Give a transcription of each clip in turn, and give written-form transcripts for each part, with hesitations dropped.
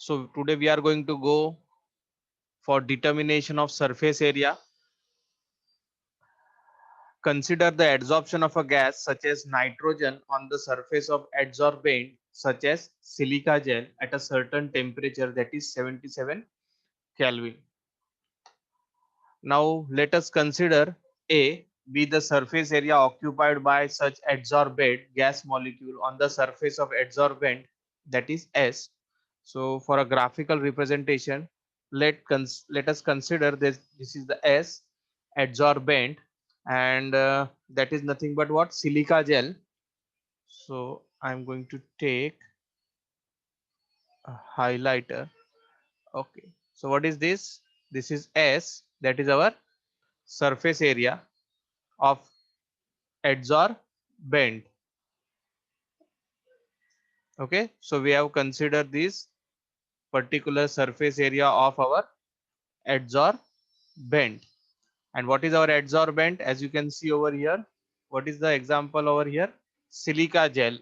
So today we are going to go for determination of surface area. Consider the adsorption of a gas such as nitrogen on the surface of adsorbent such as silica gel at a certain temperature, that is 77 Kelvin. Now let us consider A be the surface area occupied by such adsorbate gas molecule on the surface of adsorbent, that is S. So for a graphical representation, let us consider this is the S adsorbent, and that is nothing but what, silica gel. So I'm going to take a highlighter. Okay, so what is this? This is S, that is our surface area of adsorbent. Okay, so we have considered this particular surface area of our adsorbent. And what is our adsorbent? As you can see over here, what is the example over here? Silica gel.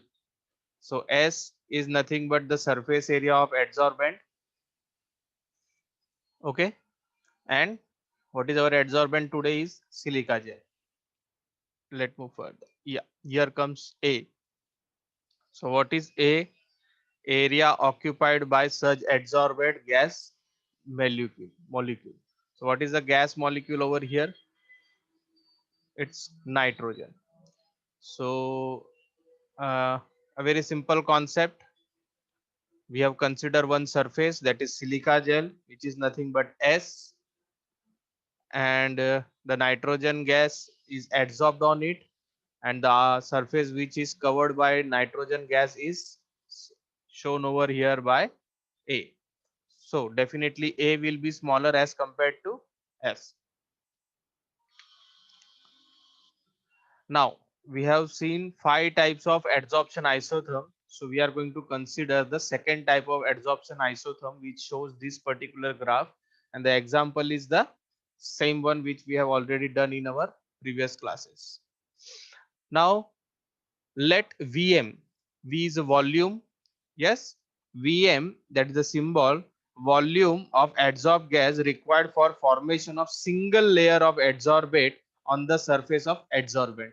So S is nothing but the surface area of adsorbent. Okay, and what is our adsorbent today is silica gel. Let's move further. Yeah, here comes A. So what is A? Area occupied by such adsorbate gas molecule. So what is the gas molecule over here? It's nitrogen. So a very simple concept. We have considered one surface, that is silica gel, which is nothing but S, and the nitrogen gas is adsorbed on it, and the surface which is covered by nitrogen gas is shown over here by A. So definitely A will be smaller as compared to S. Now we have seen 5 types of adsorption isotherm. So we are going to consider the second type of adsorption isotherm, which shows this particular graph, and the example is the same one which we have already done in our previous classes. Now let Vm, V is a volume, yes, Vm, that is the symbol, volume of adsorbed gas required for formation of single layer of adsorbate on the surface of adsorbent.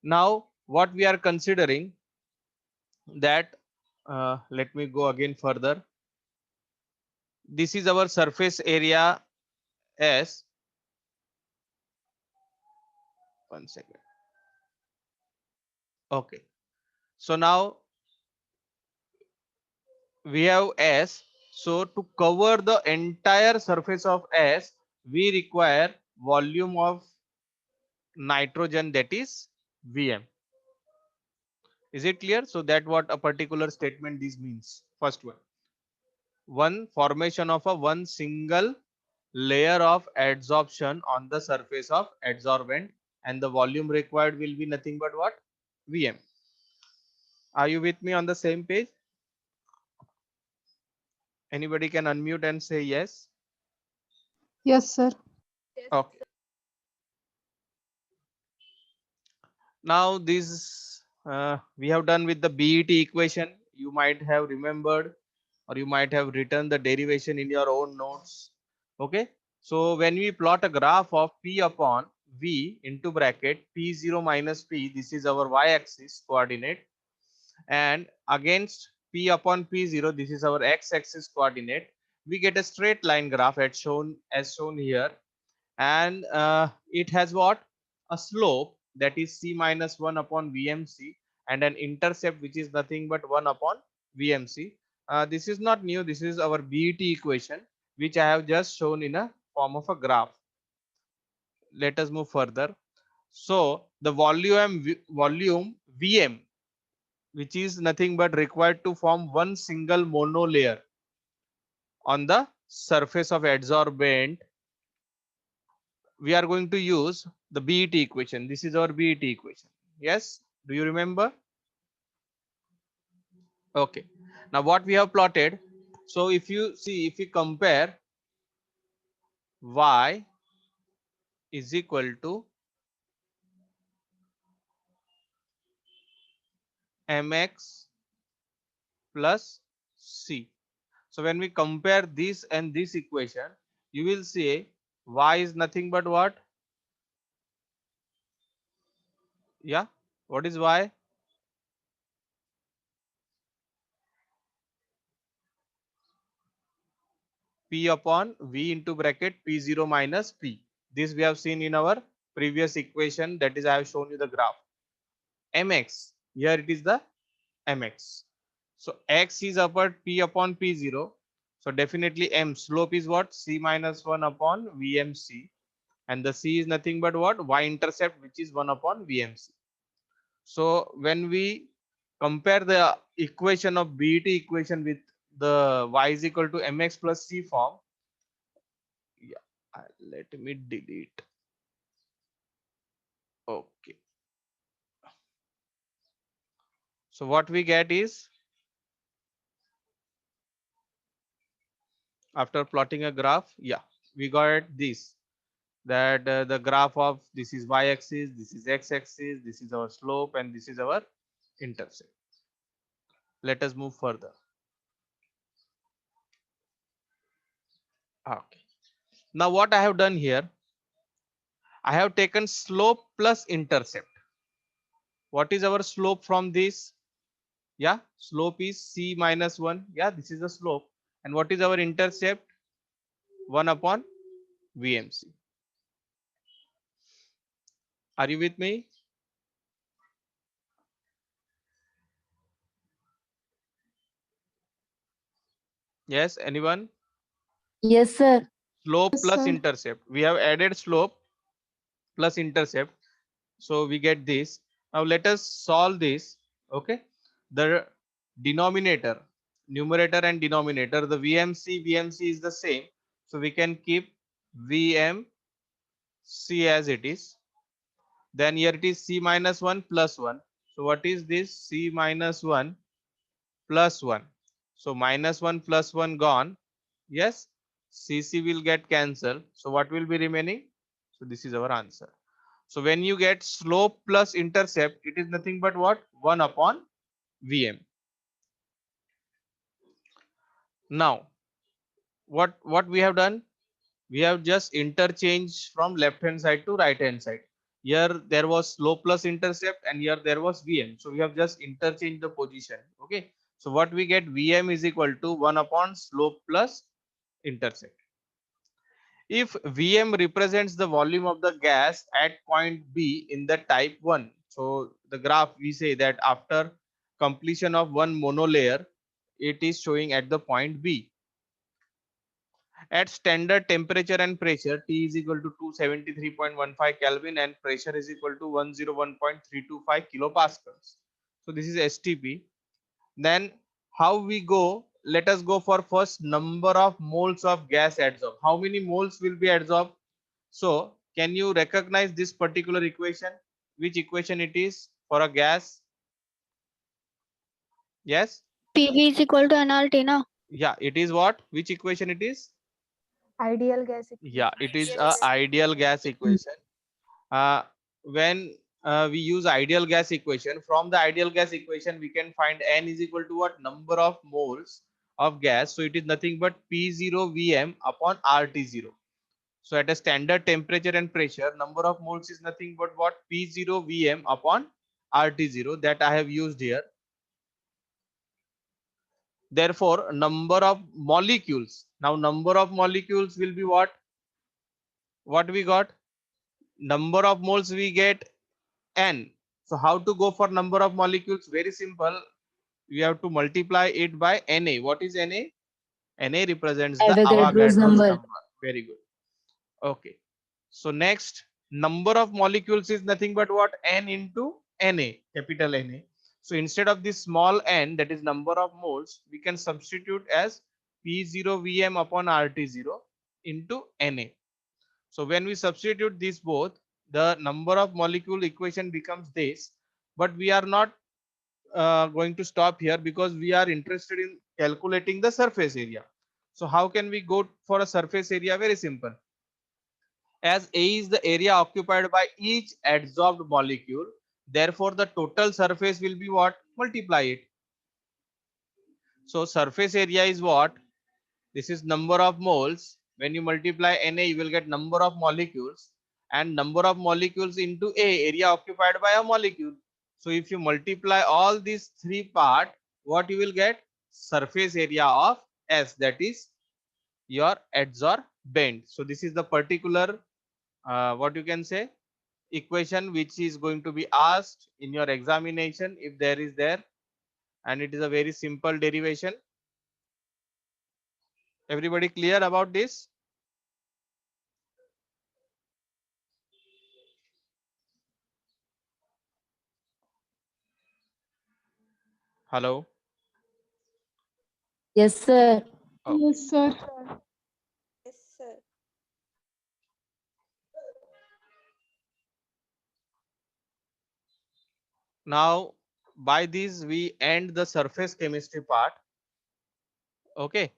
Now what we are considering, that let me go again further. This is our surface area S. One second. Okay, so now we have S. So to cover the entire surface of S, we require volume of nitrogen, that is Vm. Is it clear? So that what a particular statement this means. First one formation of a one single layer of adsorption on the surface of adsorbent, and the volume required will be nothing but what, Vm. Are you with me on the same page? Anybody can unmute and say yes. Yes, sir. Okay, now this we have done with the BET equation. You might have remembered, or you might have written the derivation in your own notes. Okay, so when we plot a graph of P upon V into bracket P0 minus P, this is our y-axis coordinate, and against P upon P0, this is our x-axis coordinate, we get a straight line graph as shown here, and it has what, a slope, that is c minus 1 upon vmc, and an intercept which is nothing but 1 upon vmc. This is not new, this is our BET equation which I have just shown in a form of a graph. Let us move further. So the volume Vm, which is nothing but required to form one single mono layer on the surface of adsorbent, we are going to use the BET equation. This is our BET equation. Yes, do you remember? Okay, now what we have plotted, so if you see, if you compare y is equal to mx plus c, So when we compare this and this equation, you will see y is nothing but what? Yeah, what is y? P upon V into bracket P0 minus P. This we have seen in our previous equation, that is I have shown you the graph. Mx, here it is the Mx. So x is upper P upon P0. So definitely M slope is what? C minus 1 upon VMC, and the C is nothing but what? Y intercept, which is 1 upon VMC. So when we compare the equation of BET equation with the y is equal to mx plus c form, yeah, let me delete. Okay. So what we get is, after plotting a graph, yeah, we got this, that the graph of this is y axis, this is x axis, this is our slope, and this is our intercept. Let us move further. Okay. Now what I have done here, I have taken slope plus intercept. What is our slope from this? Yeah, slope is c minus 1. Yeah, this is the slope. And what is our intercept? 1 upon VMC. Are you with me? Yes, anyone? Yes, sir. Slope Yes, plus sir. intercept. We have added slope plus intercept. So we get this. Now let us solve this. Okay. The denominator, numerator and denominator, the VMC is the same. So we can keep VMC as it is. Then here it is c minus 1 plus 1. So what is this? C minus 1 plus 1. So minus 1 plus 1 gone. Yes, CC will get cancelled. So what will be remaining? So this is our answer. So when you get slope plus intercept, it is nothing but what? 1 upon VM. Now, what we have done? We have just interchanged from left hand side to right hand side. Here there was slope plus intercept, and here there was VM. So we have just interchanged the position. Okay. So what we get, VM is equal to 1 upon slope plus intercept. If VM represents the volume of the gas at point B in the type 1, so the graph we say that after completion of one monolayer, it is showing at the point B. At standard temperature and pressure, T is equal to 273.15 Kelvin and pressure is equal to 101.325 kilopascals. So this is STP. Then how we go? Let us go for first number of moles of gas adsorbed. How many moles will be adsorbed? So can you recognize this particular equation? Which equation it is for a gas? Yes. PV is equal to nRT, na? Yeah, it is what? Which equation it is? Ideal gas Yeah, equation. it is a ideal gas equation. When we use ideal gas equation, from the ideal gas equation we can find n is equal to what? Number of moles of gas. So it is nothing but P0 Vm upon RT0. So at a standard temperature and pressure, number of moles is nothing but what? P0 Vm upon RT0, that I have used here. Therefore number of molecules, now number of molecules will be what we got? Number of moles we get n. So how to go for number of molecules? Very simple. We have to multiply it by Na. What is Na? Na represents the Avogadro's Avogadro's number. number. Very good. Okay. So next, number of molecules is nothing but what? N into Na, capital Na. So instead of this small n, that is number of moles, we can substitute as P0 Vm upon RT0 into Na. So when we substitute these both, the number of molecule equation becomes this. But we are not going to stop here, because we are interested in calculating the surface area. So how can we go for a surface area? Very simple. As A is the area occupied by each adsorbed molecule, therefore the total surface will be what? Multiply it. So surface area is what? This is number of moles. When you multiply Na, you will get number of molecules, and number of molecules into A, area occupied by a molecule. So if you multiply all these three part, what you will get? Surface area of S, that is your adsorbent. So this is the particular what you can say equation which is going to be asked in your examination if there is there, and it is a very simple derivation. Everybody clear about this? Hello. Yes, sir. Okay. Yes, sir. Yes, sir. Now by this we end the surface chemistry part. Okay.